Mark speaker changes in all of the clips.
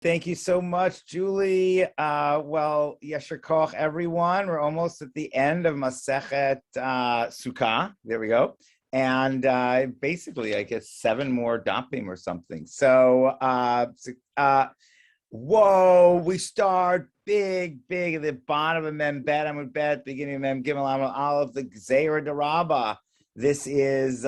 Speaker 1: Thank you so much, Julie. Well, Yasher Koch, everyone. We're almost at the end of Masechet Sukkah. There we go. And basically, I guess 7 more dapim or something. So, whoa, we start big at the bottom of Mem Bet, Amud Bet, beginning of Mem Gimel Amud Aleph, the Gzeira D'Rabba. This is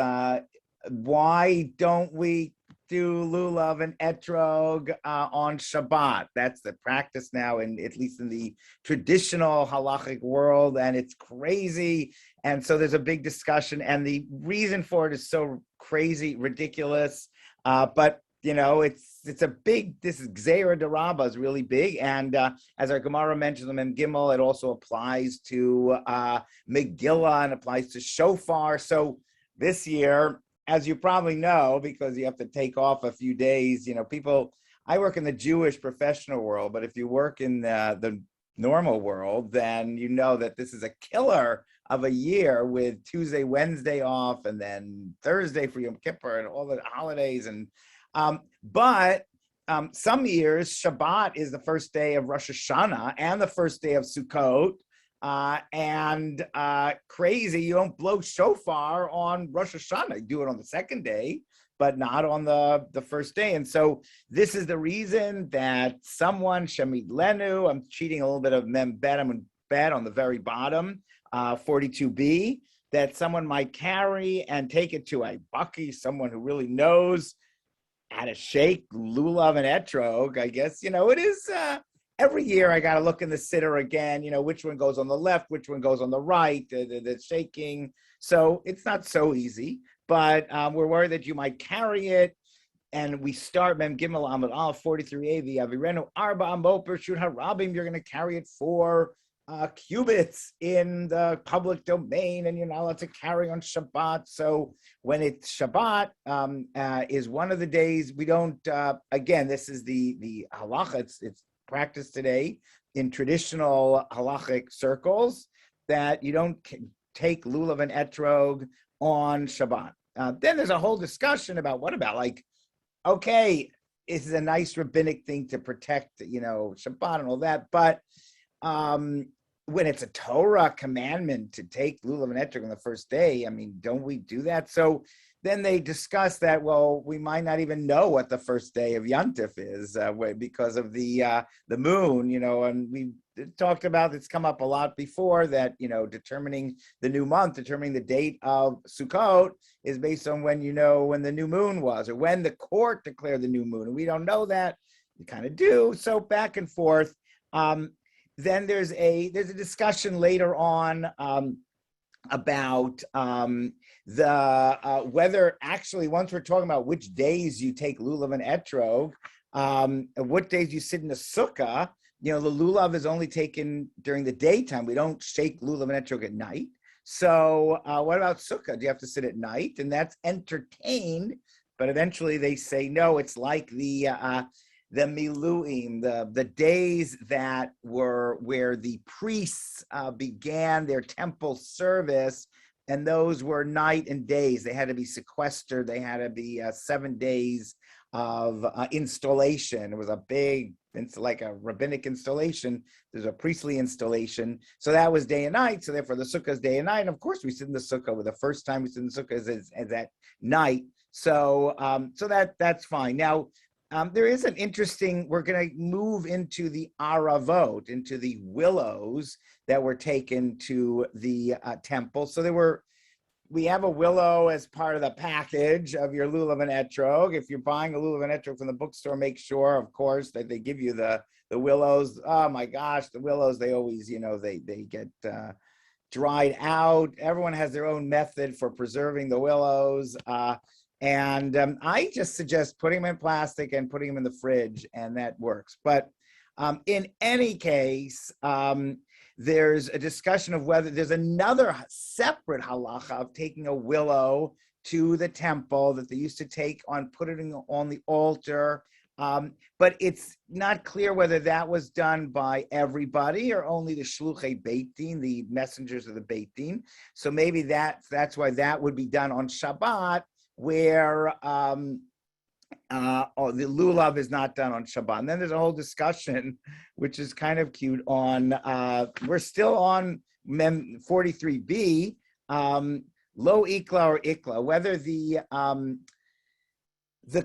Speaker 1: why don't we do lulav and etrog on Shabbat? That's the practice now, at least in the traditional halachic world, and it's crazy. And so there's a big discussion, and the reason for it is so crazy, ridiculous. But you know, it's a big. This is Gzeira D'Rabba is really big, and as our Gemara mentions in Mem Gimel, it also applies to Megillah and applies to Shofar. So this year, as you probably know, because you have to take off a few days, you know, people, I work in the Jewish professional world, but if you work in the normal world, then you know that this is a killer of a year with Tuesday, Wednesday off, and then Thursday for Yom Kippur and all the holidays. And but some years, Shabbat is the first day of Rosh Hashanah and the first day of Sukkot. And crazy, you don't blow shofar on Rosh Hashanah. You do it on the second day, but not on the first day. And so this is the reason that someone, Shamid Lenu, I'm cheating a little bit of Mem Bet, I'm going to bet on the very bottom, 42b, that someone might carry and take it to a Bucky, someone who really knows how to shake lulav and etrog. I guess, you know, it is... every year I got to look in the sitter again, you know, which one goes on the left, which one goes on the right, the shaking. So it's not so easy, but we're worried that you might carry it. And we start Mem Gimel Amud Aleph 43a, the Avirenu Arba Amot Bershut Harabim. You're going to carry it 4 cubits in the public domain, and you're not allowed to carry on Shabbat. So when it's Shabbat, is one of the days we don't. Again, this is the halacha. It's practiced today in traditional halachic circles that you don't take lulav and etrog on Shabbat. Then there's a whole discussion about what about, like, okay, this is a nice rabbinic thing to protect, you know, Shabbat and all that, but when it's a Torah commandment to take lulav and etrog on the first day, I mean, don't we do that? So then they discuss that, well, we might not even know what the first day of Yantif is because of the moon, you know, and we talked about, it's come up a lot before that, you know, determining the new month, determining the date of Sukkot is based on when, you know, when the new moon was or when the court declared the new moon. And we don't know that. You kind of do. So back and forth. Then there's a discussion later on about whether actually, once we're talking about which days you take lulav and etrog, what days you sit in the sukkah, you know, the lulav is only taken during the daytime. We don't shake lulav and etrog at night. So what about sukkah? Do you have to sit at night? And that's entertained, but eventually they say, no, it's like the miluim, the days that were where the priests began their temple service, and those were night and days. They had to be sequestered. They had to be 7 days of installation. It was a big, it's like a rabbinic installation. There's a priestly installation. So that was day and night. So therefore the sukkah is day and night. And of course we sit in the sukkah, with the first time we sit in the sukkah is at night. So that's fine. Now, there is an interesting, we're going to move into the aravot, into the willows that were taken to the temple. So we have a willow as part of the package of your lulav and etrog. If you're buying a lulav and etrog from the bookstore, make sure, of course, that they give you the willows. Oh my gosh, the willows, they always, you know, they get dried out. Everyone has their own method for preserving the willows. And I just suggest putting them in plastic and putting them in the fridge, and that works. But in any case, there's a discussion of whether there's another separate halacha of taking a willow to the temple that they used to take put it on the altar. But it's not clear whether that was done by everybody or only the shluchei Beit Din, the messengers of the Beit Din. So maybe that's why that would be done on Shabbat, where the lulav is not done on Shabbat. And then there's a whole discussion, which is kind of cute, on, we're still on Mem 43b, lo ikla or ikla, whether the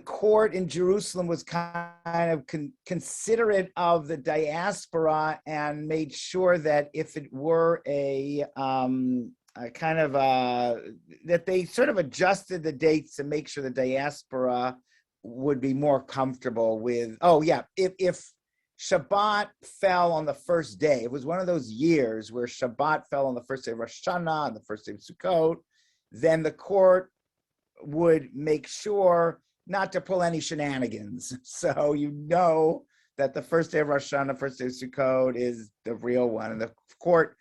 Speaker 1: court in Jerusalem was kind of considerate of the diaspora and made sure that if it were that they sort of adjusted the dates to make sure the diaspora would be more comfortable with, if Shabbat fell on the first day, it was one of those years where Shabbat fell on the first day of Rosh Hashanah and the first day of Sukkot, then the court would make sure not to pull any shenanigans. So that the first day of Rosh Hashanah, first day of Sukkot is the real one. And the court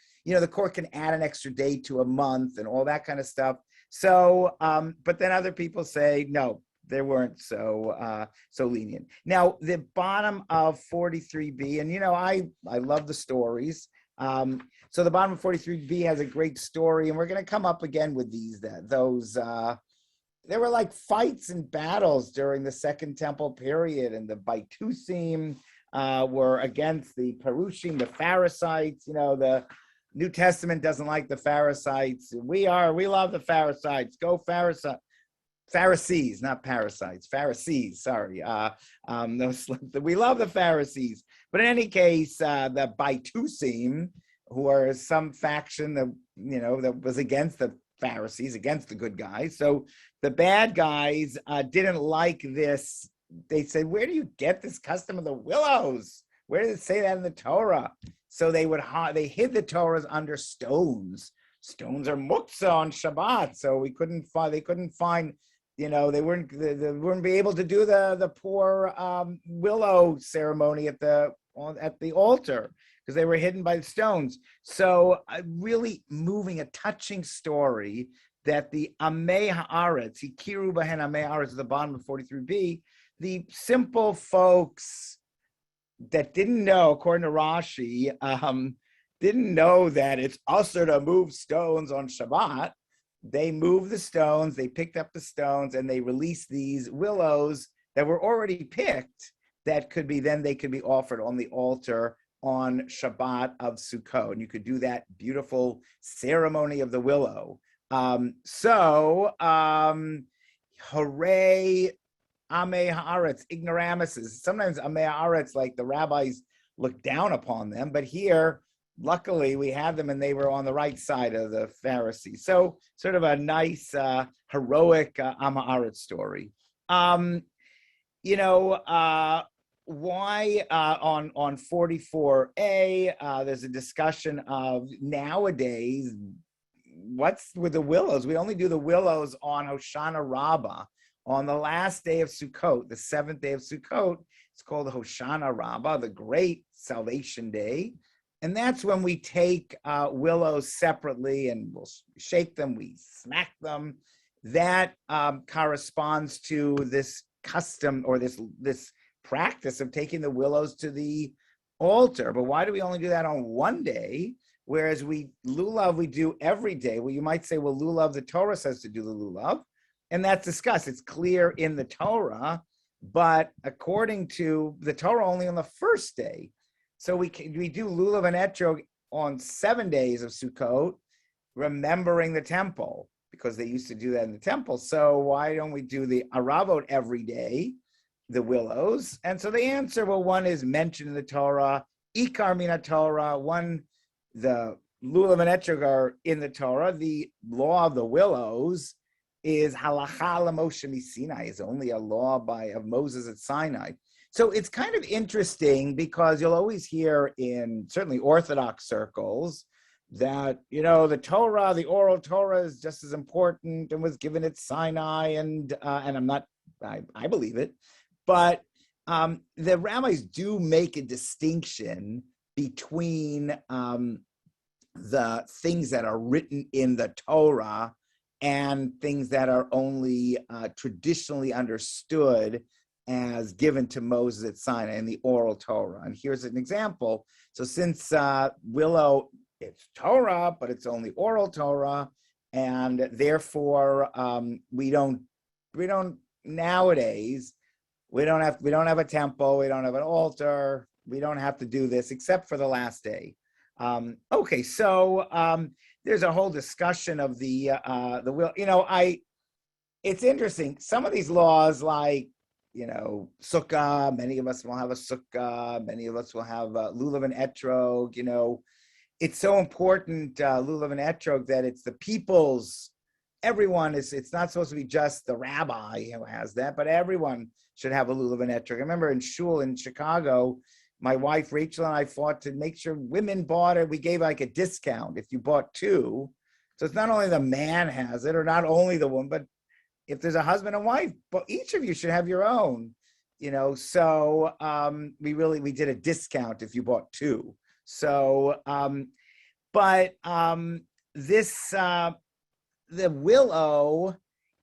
Speaker 1: can add an extra day to a month and all that kind of stuff. So, but then other people say, no, they weren't so lenient. Now, the bottom of 43b, and I love the stories. So the bottom of 43b has a great story, and we're going to come up again with there were like fights and battles during the Second Temple period, and the Baitusim were against the Perushim, the Pharisees. The New Testament doesn't like the Pharisees. We love the Pharisees. Go Pharisees, not parasites. Pharisees, sorry. We love the Pharisees. But in any case, the Baitusim, who are some faction that was against the Pharisees, against the good guys. So the bad guys didn't like this. They said, where do you get this custom of the willows? Where does it say that in the Torah? So they hid the Torahs under stones. Stones are muktzah on Shabbat, so they couldn't find, they wouldn't be able to do the poor willow ceremony at the altar because they were hidden by the stones. So really moving, a touching story that the Amei Haaretz, Hikiru Bahen Amei Haaretz at the bottom of 43b, the simple folks that didn't know, according to Rashi, didn't know that it's usher to move stones on Shabbat. They moved the stones, they picked up the stones, and they released these willows that were already picked that they could be offered on the altar on Shabbat of Sukkot. And you could do that beautiful ceremony of the willow. Hooray, Amei Haaretz, ignoramuses. Sometimes Amei Haaretz, like the rabbis look down upon them, but here, luckily, we had them and they were on the right side of the Pharisees. So sort of a nice, heroic Amei Haaretz story. Why on 44a, there's a discussion of nowadays, what's with the willows? We only do the willows on Hoshana Rabbah. On the last day of Sukkot, the 7th day of Sukkot, it's called Hoshana Rabbah, the great salvation day. And that's when we take willows separately and we'll shake them, we smack them. That corresponds to this custom or this practice of taking the willows to the altar. But why do we only do that on one day? Whereas lulav we do every day. Well, you might say, well, lulav, the Torah says to do the lulav. And that's discussed. It's clear in the Torah, but according to the Torah, only on the first day. So we do lulav and etrog on 7 days of Sukkot, remembering the temple, because they used to do that in the temple. So why don't we do the aravot every day, the willows? And so the answer, well, one is mentioned in the Torah, ikar mina Torah, the lulav and etrog are in the Torah. The law of the willows is halacha l'Moshe miSinai, is only a law of Moses at Sinai. So it's kind of interesting because you'll always hear in certainly Orthodox circles that, the Torah, the oral Torah is just as important and was given at Sinai, and I believe it, but the rabbis do make a distinction between the things that are written in the Torah and things that are only traditionally understood as given to Moses at Sinai in the oral Torah. And here's an example. So since Willow, it's Torah, but it's only oral Torah, and therefore we don't nowadays we don't have a temple, we don't have an altar, we don't have to do this except for the last day. Okay, so there's a whole discussion of the will. It's interesting. Some of these laws, like Sukkah, many of us will have a Sukkah, many of us will have lulav and Etrog. It's so important, lulav and Etrog, that it's the people's. Everyone it's not supposed to be just the rabbi who has that, but everyone should have a lulav and Etrog. I remember in shul in Chicago, my wife Rachel and I fought to make sure women bought it. We gave like a discount if you bought two. So it's not only the man has it, or not only the woman, but if there's a husband and wife, but each of you should have your own. So we did a discount if you bought two. So this the willow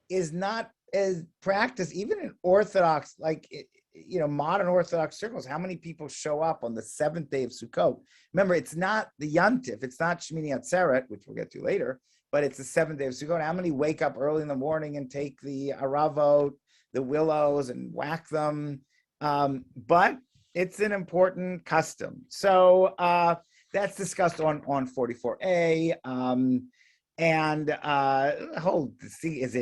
Speaker 1: is not as practiced even in Orthodox, modern Orthodox circles. How many people show up on the seventh day of Sukkot? Remember, it's not the Yontif, it's not Shmini Atzeret, which we'll get to later, but it's the seventh day of Sukkot. How many wake up early in the morning and take the aravot, the willows, and whack them? But it's an important custom. So that's discussed on 44a. Is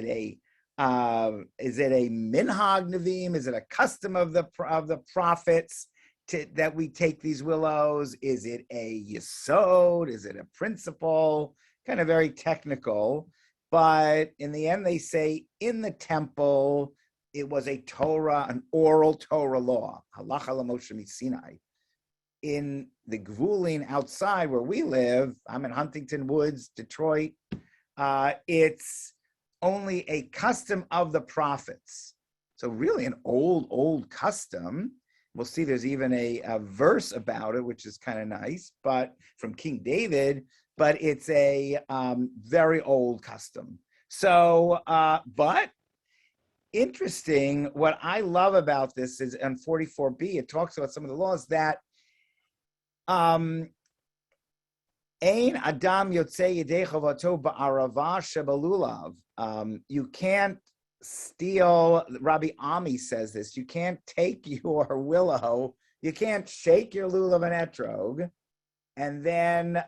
Speaker 1: it a minhag nevim? Is it a custom of the prophets that we take these willows? Is it a yesod? Is it a principle? Kind of very technical, but in the end, they say in the temple it was a Torah, an oral Torah law, halacha l'Moshe Sinai. In the Gvulin outside where we live, I'm in Huntington Woods, Detroit. It's only a custom of the prophets. So really an old custom. We'll see there's even a verse about it, which is kind of nice, but from King David, but it's a very old custom. So, but interesting, what I love about this is on 44b, it talks about some of the laws that Ein Adam Yotzei Yedei Chavato Ba'arava Shebalulav. You can't steal. Rabbi Ami says this. You can't take your willow. You can't shake your lulav and Etrog, and then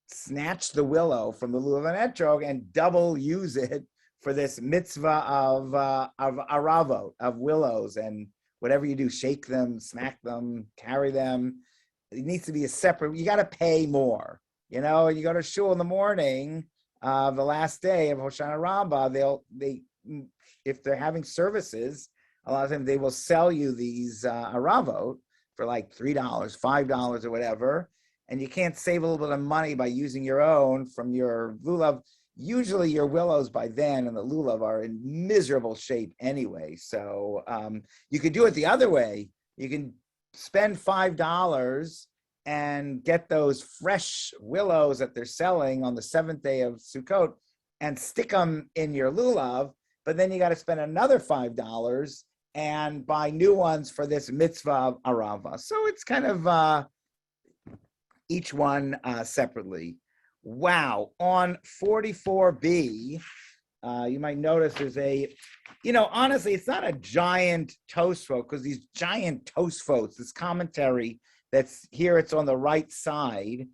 Speaker 1: snatch the willow from the lulav and Etrog and double use it for this mitzvah of aravot, of willows, and whatever you do, shake them, smack them, carry them. It needs to be a separate. You got to pay more. You go to shul in the morning, the last day of Hoshana Rabbah. If they're having services, a lot of times they will sell you these aravot for like $3, $5, or whatever, and you can't save a little bit of money by using your own from your lulav. Usually your willows by then and the lulav are in miserable shape anyway. So you could do it the other way. You can spend $5 and get those fresh willows that they're selling on the seventh day of Sukkot and stick them in your lulav, but then you got to spend another $5 and buy new ones for this mitzvah of arava. So it's kind of each one separately. Wow. On 44b, you might notice there's honestly, it's not a giant Tosfot, because these giant Tosfots, this commentary that's here, it's on the right side.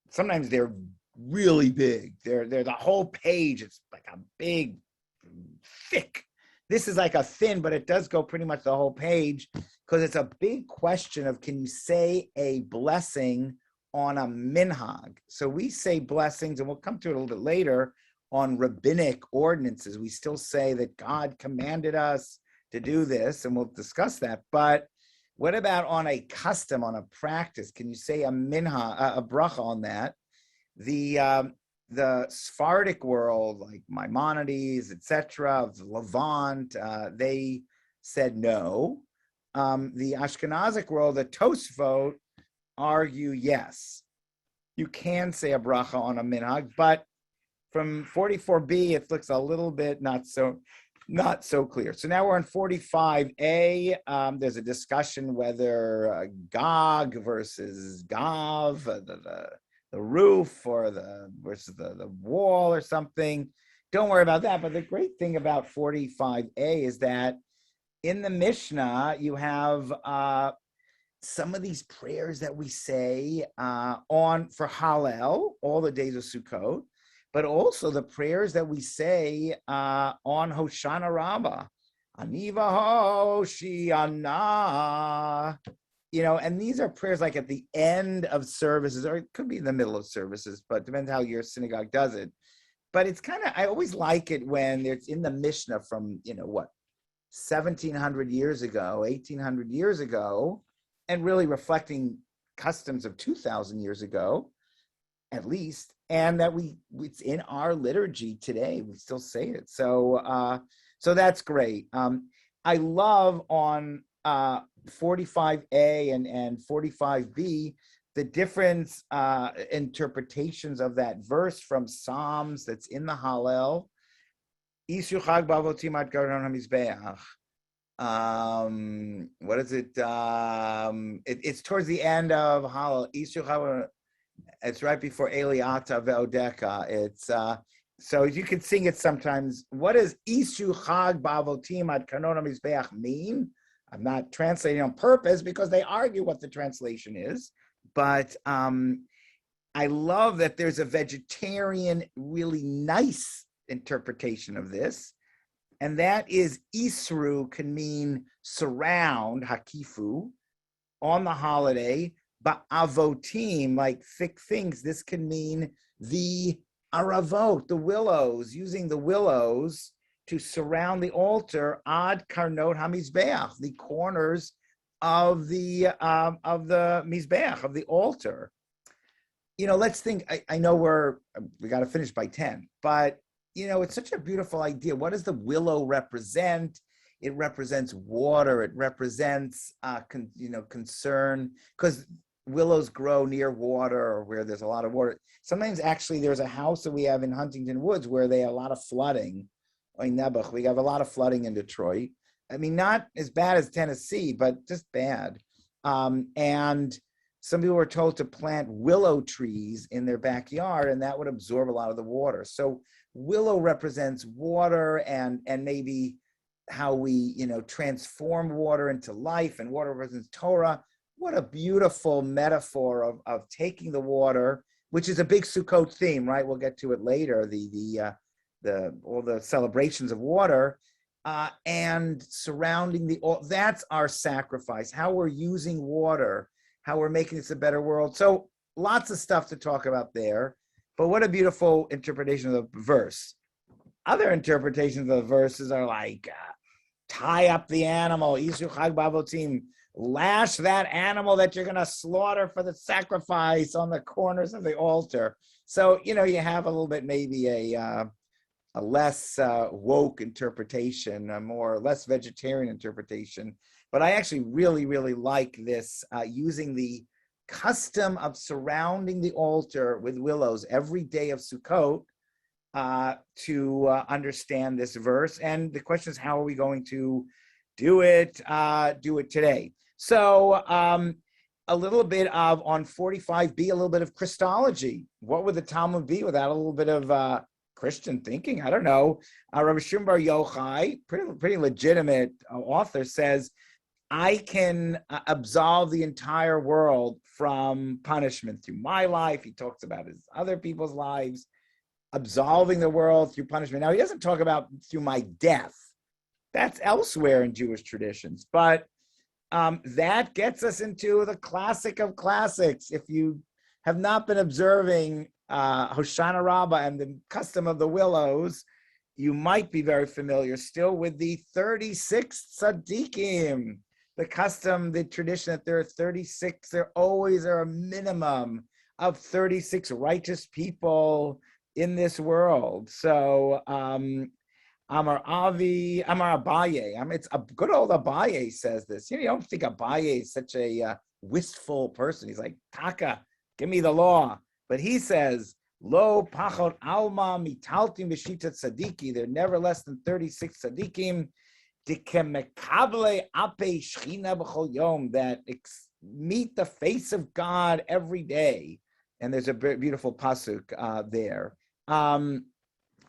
Speaker 1: Sometimes they're really big. They're the whole page. It's like a big, thick. This is like a thin, but it does go pretty much the whole page, because it's a big question of, can you say a blessing on a minhag? So we say blessings, and we'll come to it a little bit later, on rabbinic ordinances. We still say that God commanded us to do this, and we'll discuss that. But what about on a custom, on a practice? Can you say a minhag, a bracha on that? The Sephardic world, like Maimonides, etc., of Levant, they said no. The Ashkenazic world, the Tosfot, argue yes. You can say a bracha on a minhag, but from 44b, it looks a little bit not so clear. So now we're on 45a. There's a discussion whether Gog versus Gav, the roof, or versus the wall or something. Don't worry about that. But the great thing about 45a is that in the Mishnah, you have some of these prayers that we say for Hallel, all the days of Sukkot, but also the prayers that we say on Hoshana Rabbah, Aniva Hoshiana, and these are prayers like at the end of services, or it could be in the middle of services, but depends how your synagogue does it. But it's I always like it when it's in the Mishnah from, 1700 years ago, 1800 years ago, and really reflecting customs of 2000 years ago, at least, and that it's in our liturgy today. We still say it. So that's great. I love on 45A and 45B, the different interpretations of that verse from Psalms that's in the Hallel. What is it? It's towards the end of Hallel. It's right before Eliata Ve'odeka. It's so you can sing it sometimes. What does Ishu Chag Bavotim Ad Karnon HaMizbeach mean? I'm not translating on purpose because they argue what the translation is. But I love that there's a vegetarian, really nice interpretation of this. And that is Isru can mean surround, Hakifu, on the holiday, but avotim, like thick things. This can mean the aravot, the willows, using the willows to surround the altar, ad karnot hamizbeach, the corners of the mizbeach, of the altar. Let's think. I know we got to finish by 10, but it's such a beautiful idea. What does the willow represent? It represents water. It represents, concern, because willows grow near water or where there's a lot of water. Sometimes, actually, there's a house that we have in Huntington Woods where they have a lot of flooding. In Nebuch, we have a lot of flooding in Detroit. I mean, not as bad as Tennessee, but just bad. And some people were told to plant willow trees in their backyard, and that would absorb a lot of the water. So willow represents water and maybe how we, transform water into life, and water represents Torah. What a beautiful metaphor of taking the water, which is a big Sukkot theme, right? We'll get to it later, all the celebrations of water, and surrounding that's our sacrifice, how we're using water, how we're making this a better world. So lots of stuff to talk about there. But what a beautiful interpretation of the verse. Other interpretations of the verses are like, tie up the animal, Ishu Chag Bavotim, lash that animal that you're going to slaughter for the sacrifice on the corners of the altar. So, you have a little bit maybe a less woke interpretation, a less vegetarian interpretation. But I actually really, really like this, using the custom of surrounding the altar with willows every day of Sukkot to understand this verse. And the question is, how are we going to do it today? So a little bit of, on 45b, a little bit of Christology. What would the Talmud be without a little bit of Christian thinking? I don't know. Rabbi Shimon Bar Yochai, pretty legitimate author, says, I can absolve the entire world from punishment through my life. He talks about his other people's lives, absolving the world through punishment. Now, he doesn't talk about through my death. That's elsewhere in Jewish traditions. But that gets us into the classic of classics. If you have not been observing Hoshana Rabbah and the custom of the willows, you might be very familiar still with the 36 tzaddikim. The custom, the tradition that there are 36, there always are a minimum of 36 righteous people in this world. So Amar Abaye, it's a good old Abaye says this. You don't think Abaye is such a wistful person. He's like, Taka, give me the law. But he says, Lo pachot alma mitaltim b'shita tzadiki. They're never less than 36 tzadikim. That meet the face of God every day. And there's a beautiful pasuk there.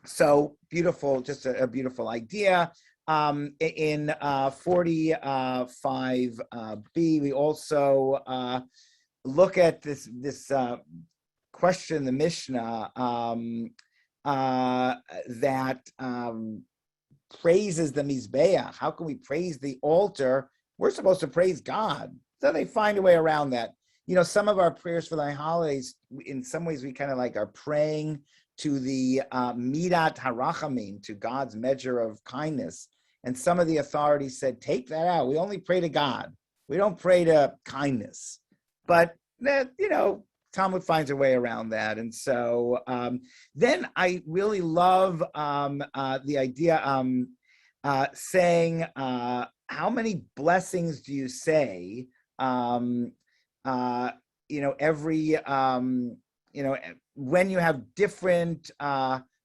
Speaker 1: So beautiful, just a beautiful idea. In 45b, we also look at this question in the Mishnah that praises the Mizbeach. How can we praise the altar? We're supposed to praise God. So they find a way around that. Some of our prayers for the holidays, in some ways, we kind of like are praying to the Midat Harachamim, to God's measure of kindness. And some of the authorities said, take that out. We only pray to God. We don't pray to kindness. But, Talmud finds a way around that. And so then I really love the idea saying, how many blessings do you say, every, when you have different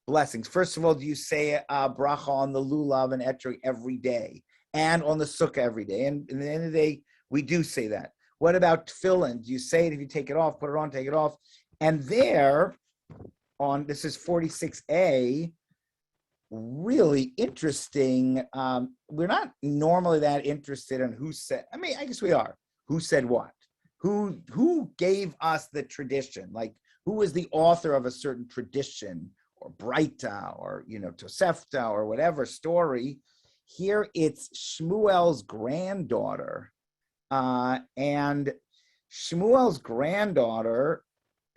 Speaker 1: blessings? First of all, do you say bracha on the lulav and etrog every day and on the sukkah every day? And at the end of the day, we do say that. What about tefillin? Do you say it if you take it off, put it on, take it off? And there, this is 46a, really interesting. We're not normally that interested in who said, I guess we are. Who said what? Who gave us the tradition? Like, who was the author of a certain tradition or Breita or, Tosefta or whatever story? Here it's Shmuel's granddaughter. And Shmuel's granddaughter,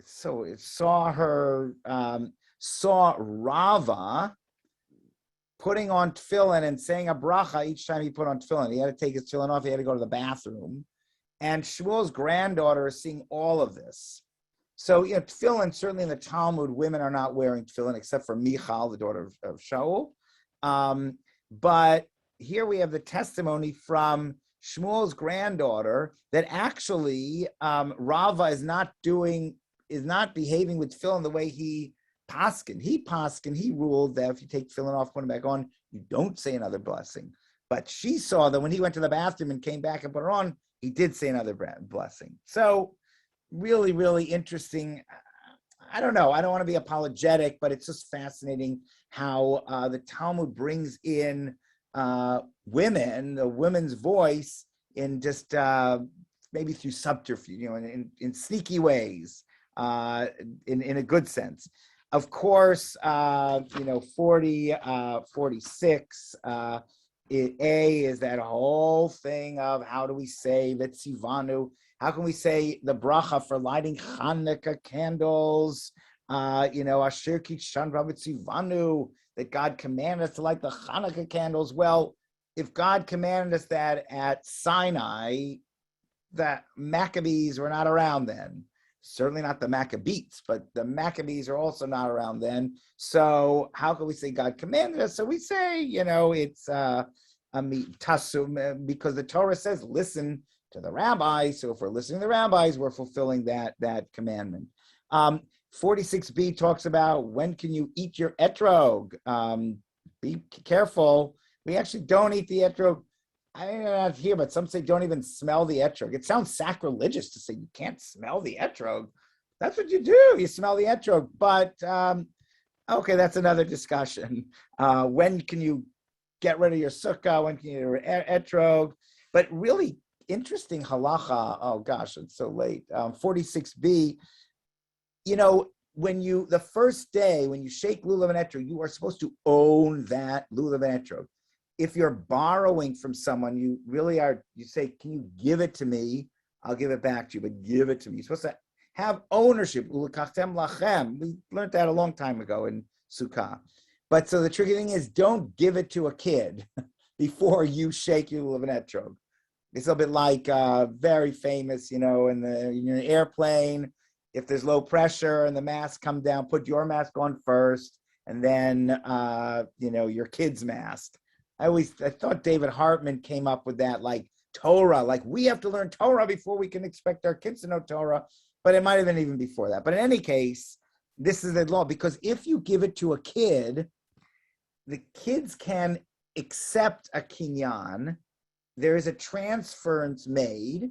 Speaker 1: so it saw Rava putting on tefillin and saying a bracha each time he put on tefillin. He had to take his tefillin off. He had to go to the bathroom. And Shmuel's granddaughter is seeing all of this. So, tefillin, certainly in the Talmud, women are not wearing tefillin except for Michal, the daughter of Shaul. But here we have the testimony from Shmuel's granddaughter that actually Rava is not behaving with tefillin the way he paskin. He ruled that if you take tefillin off, put it back on, you don't say another blessing. But she saw that when he went to the bathroom and came back and put her on, he did say another blessing. So really, really interesting. I don't know. I don't want to be apologetic, but it's just fascinating how the Talmud brings in women, the women's voice, in just maybe through subterfuge, in sneaky ways, in a good sense. Of course, 46 A is that whole thing of how do we say Vetzivanu? How can we say the bracha for lighting Hanukkah candles? Asher Kishan Vetzivanu, that God commanded us to light the Hanukkah candles. Well, if God commanded us that at Sinai, the Maccabees were not around then. Certainly not the Maccabees, but the Maccabees are also not around then. So how can we say God commanded us? So we say, it's tasum, because the Torah says, listen to the rabbis. So if we're listening to the rabbis, we're fulfilling that commandment. 46b talks about when can you eat your etrog. Be careful. We actually don't eat the etrog. I'm not here, but some say don't even smell the etrog. It sounds sacrilegious to say you can't smell the etrog. That's what you do. You smell the etrog. But okay, that's another discussion. When can you get rid of your sukkah? When can you get rid of etrog? But really interesting halacha. Oh gosh, it's so late. 46b. When the first day, when you shake lulav and etrog, you are supposed to own that lulav and etrog. If you're borrowing from someone, you really are, you say, can you give it to me? I'll give it back to you, but give it to me. You're supposed to have ownership. We learned that a long time ago in Sukkah. But so the tricky thing is, don't give it to a kid before you shake your lulav and etrog. It's a little bit like very famous, in an airplane. If there's low pressure and the mask come down, put your mask on first, and then, your kid's mask. I thought David Hartman came up with that, like Torah, like we have to learn Torah before we can expect our kids to know Torah, but it might have been even before that. But in any case, this is the law, because if you give it to a kid, the kids can accept a kinyan. There is a transfer made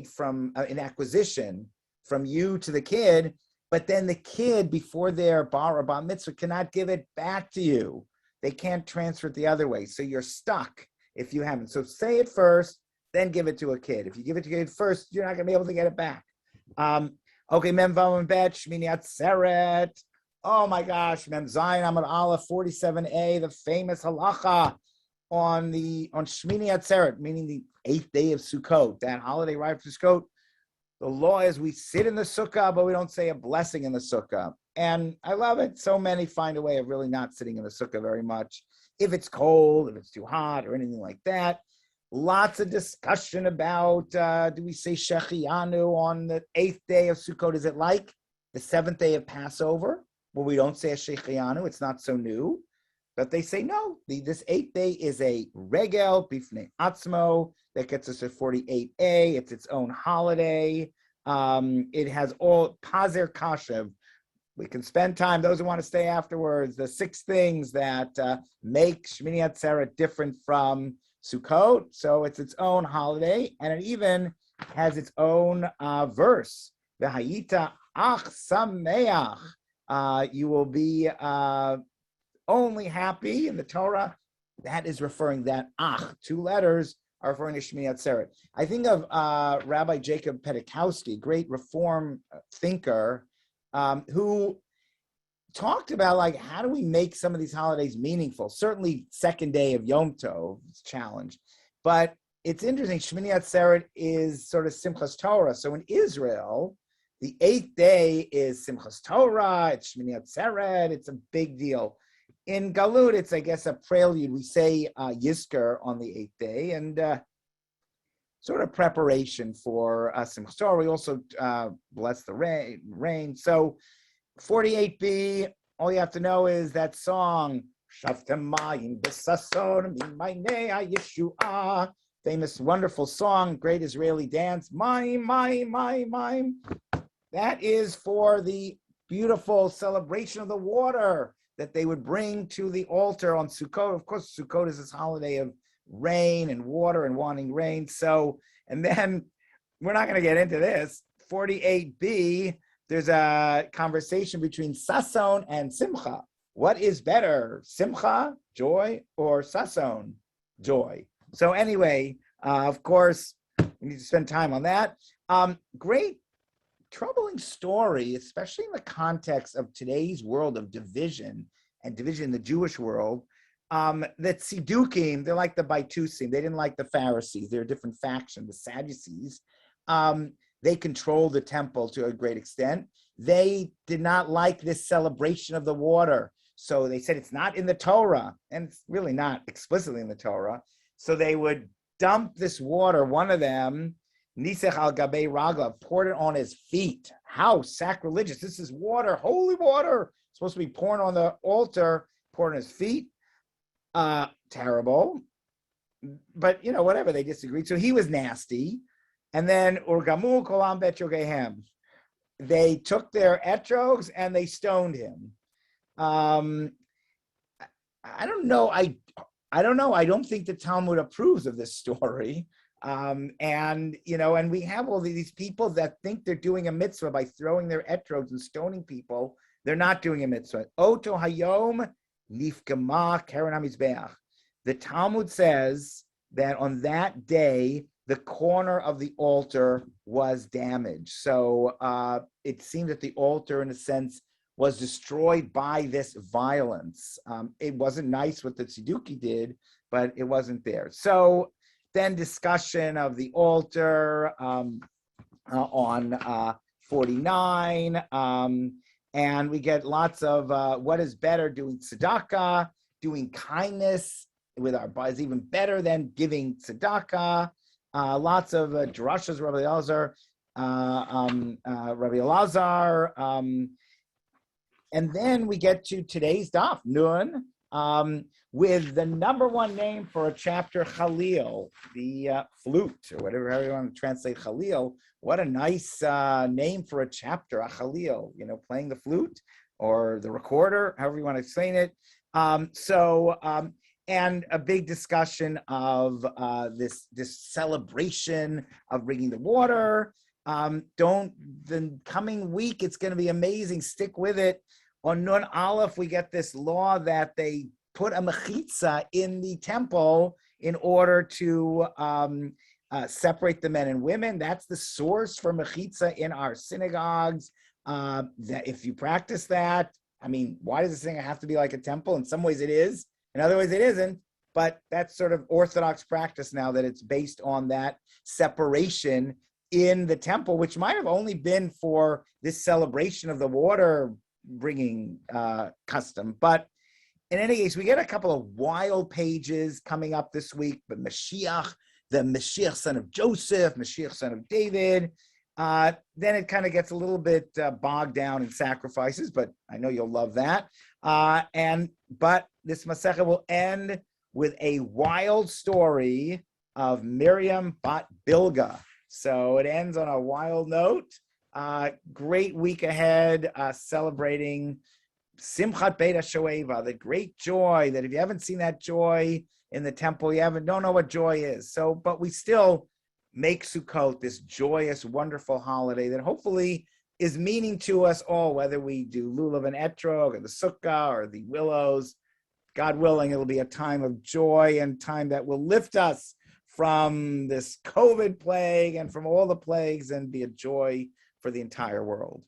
Speaker 1: from an acquisition from you to the kid, but then the kid, before their bar or bar mitzvah, cannot give it back to you. they can't transfer it the other way. So you're stuck if you haven't. So say it first, then give it to a kid. If you give it to a kid first, you're not going to be able to get it back. Okay, Mem Vav Bet, Shmini Atzeret. Oh my gosh, Mem Zayin Amud Aleph 47a, the famous halacha on Shmini Atzeret, meaning the 8th day of Sukkot, that holiday right after Sukkot. The law is we sit in the Sukkah, but we don't say a blessing in the Sukkah. And I love it. So many find a way of really not sitting in the Sukkah very much. If it's cold, if it's too hot, or anything like that. Lots of discussion about, do we say Shechianu on the 8th day of Sukkot? Is it like the 7th day of Passover? Well, we don't say a Shechianu. It's not so new. But they say, no, this 8th day is a regel, bifnei atzmo, that gets us to 48a. It's its own holiday. It has all pazer kashev. We can spend time, those who want to stay afterwards, the 6 things that make Shmini Atzeret different from Sukkot. So it's its own holiday, and it even has its own verse. V'hayita ach sameach. You will be only happy in the Torah. That is referring, that ach, 2 letters, are referring to Shmini Atzeret. I think of Rabbi Jacob Pedikowski, great Reform thinker, who talked about, like, how do we make some of these holidays meaningful? Certainly, 2nd day of Yom Tov is challenged, but it's interesting. Shmini Atzeret is sort of Simchas Torah. So in Israel, the 8th day is Simchas Torah. It's Shmini Atzeret. It's a big deal. In Galut, it's, I guess, a prelude. We say Yizkor on the 8th day, and sort of preparation for Simchas Torah. We also bless the rain. So 48b, all you have to know is that song, Shavtemayim B'Sason Mimaynei Yeshua, famous, wonderful song, great Israeli dance, Mayim, Mayim, Mayim, Mayim. That is for the beautiful celebration of the water that they would bring to the altar on Sukkot. Of course, Sukkot is this holiday of rain and water and wanting rain. So, and then we're not going to get into this. 48b, there's a conversation between Sason and Simcha. What is better, Simcha, joy, or Sason, joy? So anyway, of course, we need to spend time on that. Great, troubling story, especially in the context of today's world of division and division in the Jewish world. That Tzidukim, they're like the Baitusim. They didn't like the Pharisees. They're a different faction, the Sadducees. They controlled the temple to a great extent. They did not like this celebration of the water. So they said it's not in the Torah, and it's really not explicitly in the Torah. So they would dump this water, one of them, Nisech al Gabei Raglav, poured it on his feet. How sacrilegious. This is water, holy water, supposed to be poured on the altar, poured on his feet. Terrible. But, you know, whatever, they disagreed. So he was nasty. And then Urgamu Kolam Bet Yogehem. They took their etrogs and they stoned him. I don't know. I don't know. I don't think the Talmud approves of this story. And, you know, and we have all these people that think they're doing a mitzvah by throwing their etrogs and stoning people. They're not doing a mitzvah. Oto hayom nifkama keren hamizbeach. The Talmud says that on that day, the corner of the altar was damaged. So it seemed that the altar, in a sense, was destroyed by this violence. It wasn't nice what the Tziduki did, but it wasn't there. So then discussion of the altar on 49. And we get lots of what is better, doing tzedakah, doing kindness with our bodies, even better than giving tzedakah. Lots of drashas, Rabbi Elazar. And then we get to today's daf, Nun, with the number 1 name for a chapter, Khalil, the flute, or whatever you want to translate Khalil. What a nice name for a chapter, a Khalil, you know, playing the flute or the recorder, however you want to explain it. And a big discussion of this celebration of bringing the water. The coming week, it's going to be amazing. Stick with it. On Nun Aleph, we get this law that they put a mechitza in the temple in order to separate the men and women. That's the source for mechitza in our synagogues. That if you practice that, I mean, why does this thing have to be like a temple? In some ways it is, in other ways it isn't. But that's sort of Orthodox practice now, that it's based on that separation in the temple, which might have only been for this celebration of the water bringing custom. But in any case, we get a couple of wild pages coming up this week. But Mashiach, the Mashiach son of Joseph, Mashiach son of David. Then it kind of gets a little bit bogged down in sacrifices, but I know you'll love that. But this Masechet will end with a wild story of Miriam Bat Bilga. So it ends on a wild note. Great week ahead, celebrating Simchat Beit HaShoeva, the great joy that if you haven't seen that joy in the temple, you don't know what joy is. So, but we still make Sukkot this joyous, wonderful holiday that hopefully is meaning to us all, whether we do Lulav and Etrog or the Sukkah or the Willows. God willing, it'll be a time of joy and time that will lift us from this COVID plague and from all the plagues and be a joy for the entire world.